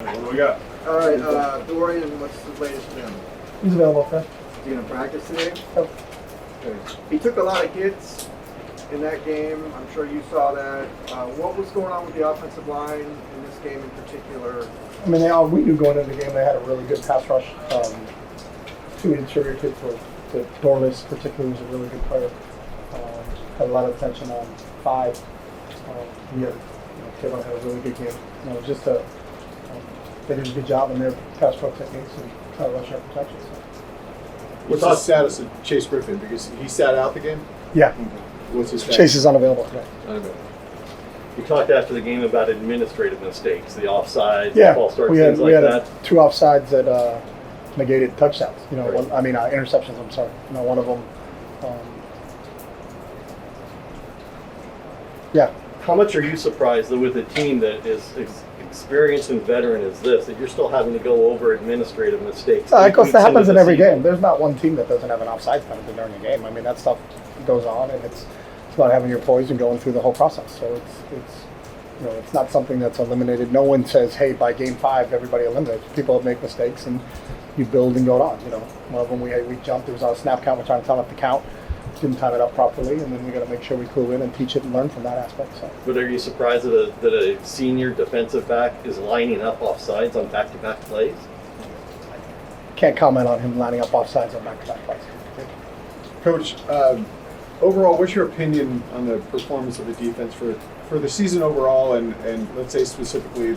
What do we got? All right, Dorian, what's the latest with him? He's available, okay? Is he going to practice today? Yep. Okay. He took a lot of hits in that game. I'm sure you saw that. What was going on with the offensive line in this game in particular? I mean, we knew going into the game they had a really good pass rush. Two interior kids were Dorlis, particularly, was a really good player. Had a lot of attention on 5. Kevin had a really good game. They did a good job in their pass pro techniques and try to rush our protection. So. What's the status of Chase Griffin? Because he sat out the game? Yeah. What's his status? Chase is unavailable today. You talked after the game about administrative mistakes, the offsides, Yeah, false starts, we had things like that. 2 offsides that negated touchdowns. Right. Interceptions. I'm sorry. One of them. Yeah. How much are you surprised that with a team that is experienced and veteran as this, that you're still having to go over administrative mistakes? Of course, that happens in every season? game. There's not one team that doesn't have an offside penalty during a game. I mean, that stuff goes on, and it's about having your poise and going through the whole process. So it's not something that's eliminated. No one says, hey, by game 5, everybody eliminates. People make mistakes, and you build and go on. One of them we jumped. There was on a snap count. We're trying to time up the count. Didn't time it up properly, and then we got to make sure we clue in and teach it and learn from that aspect. So. But are you surprised that a senior defensive back is lining up offsides on back-to-back plays? Can't comment on him lining up offsides on back-to-back plays. Coach, overall, what's your opinion on the performance of the defense for the season overall and let's say specifically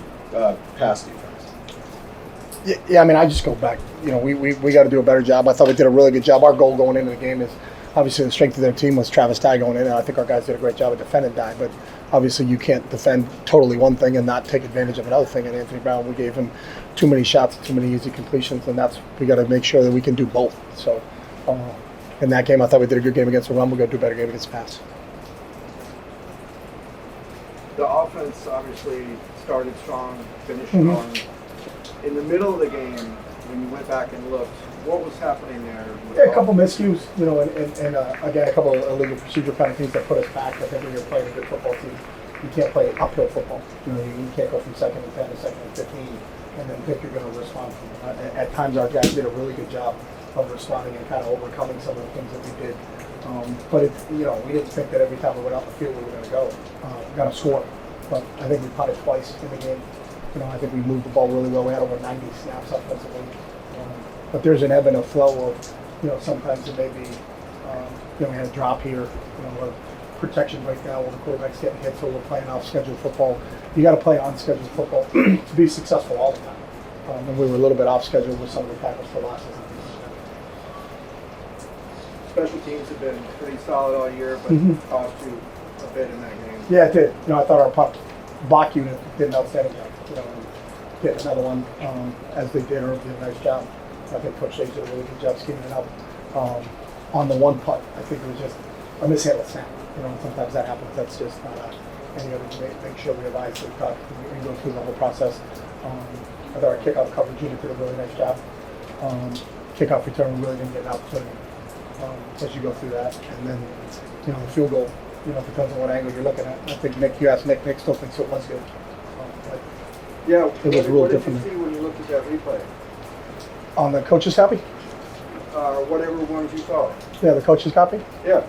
pass defense? Yeah, I mean, I just go back. We got to do a better job. I thought we did a really good job. Our goal going into the game is obviously the strength of their team was Travis Dye going in, and I think our guys did a great job of defending Dye. But obviously, you can't defend totally one thing and not take advantage of another thing. And Anthony Brown, we gave him too many shots, too many easy completions, and we got to make sure that we can do both. So, in that game, I thought we did a good game against the run. We're going to do a better game against the pass. The offense obviously started strong, finished strong. In the middle of the game, when you went back and looked, what was happening there? Yeah, a couple miscues, and again, a couple of illegal procedure penalties that put us back. I think when you're playing a good football team, you can't play uphill football. You can't go from 2nd and 10 to 2nd and 15 and then think you're going to respond from it. At times, our guys did a really good job of responding and kind of overcoming some of the things that we did. But we didn't think that every time we went out the field we were going to score. But I think we punted twice in the game. I think we moved the ball really well. We had over 90 snaps offensively. But there's an ebb and a flow of, sometimes it may be, we had a drop here, or protection right now where the quarterback's getting hit, so we're playing off-schedule football. You got to play on-schedule football to be successful all the time. And we were a little bit off-schedule with some of the tackles for losses. Special teams have been pretty solid all year, but cost you a bit in that game. Yeah, it did. I thought our punt block unit did an outstanding job. Getting another one as they did, or did a nice job. I think Coach Shea did a really good job scheming it up. On the one punt, I think it was just a mishandled snap. Sometimes that happens. That's just not any other way. Make sure we have eyes to cut and go through the whole process. I thought our kickoff coverage unit did a really nice job. Kickoff return, we really didn't get an opportunity as you go through that. And then, the field goal, depends on what angle you're looking at. I think you asked Nick still thinks it was good. Yeah, it was real different. What did you see when you looked at that replay? On the coach's copy? Whatever ones you saw. Yeah, the coach's copy? Yeah.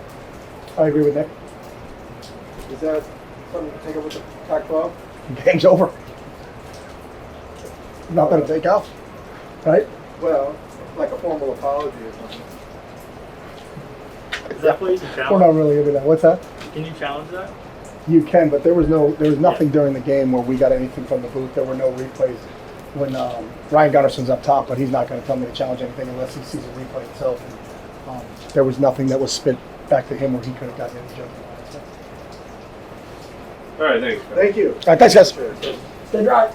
I agree with Nick. Is that something to take up with the Pac-12? Game's over. Nothing to take out, right? Well, like a formal apology or something. Is that what you can We're challenge? not really into that. What's that? Can you challenge that? You can, but there was nothing during the game where we got anything from the booth. There were no replays. When Ryan Gunnarson's up top, but he's not going to tell me to challenge anything unless he sees a replay himself. And, there was nothing that was spit back to him where he could have gotten any judgment. All right, thanks. Thank you. All right, thanks, guys. Sure. Stay dry.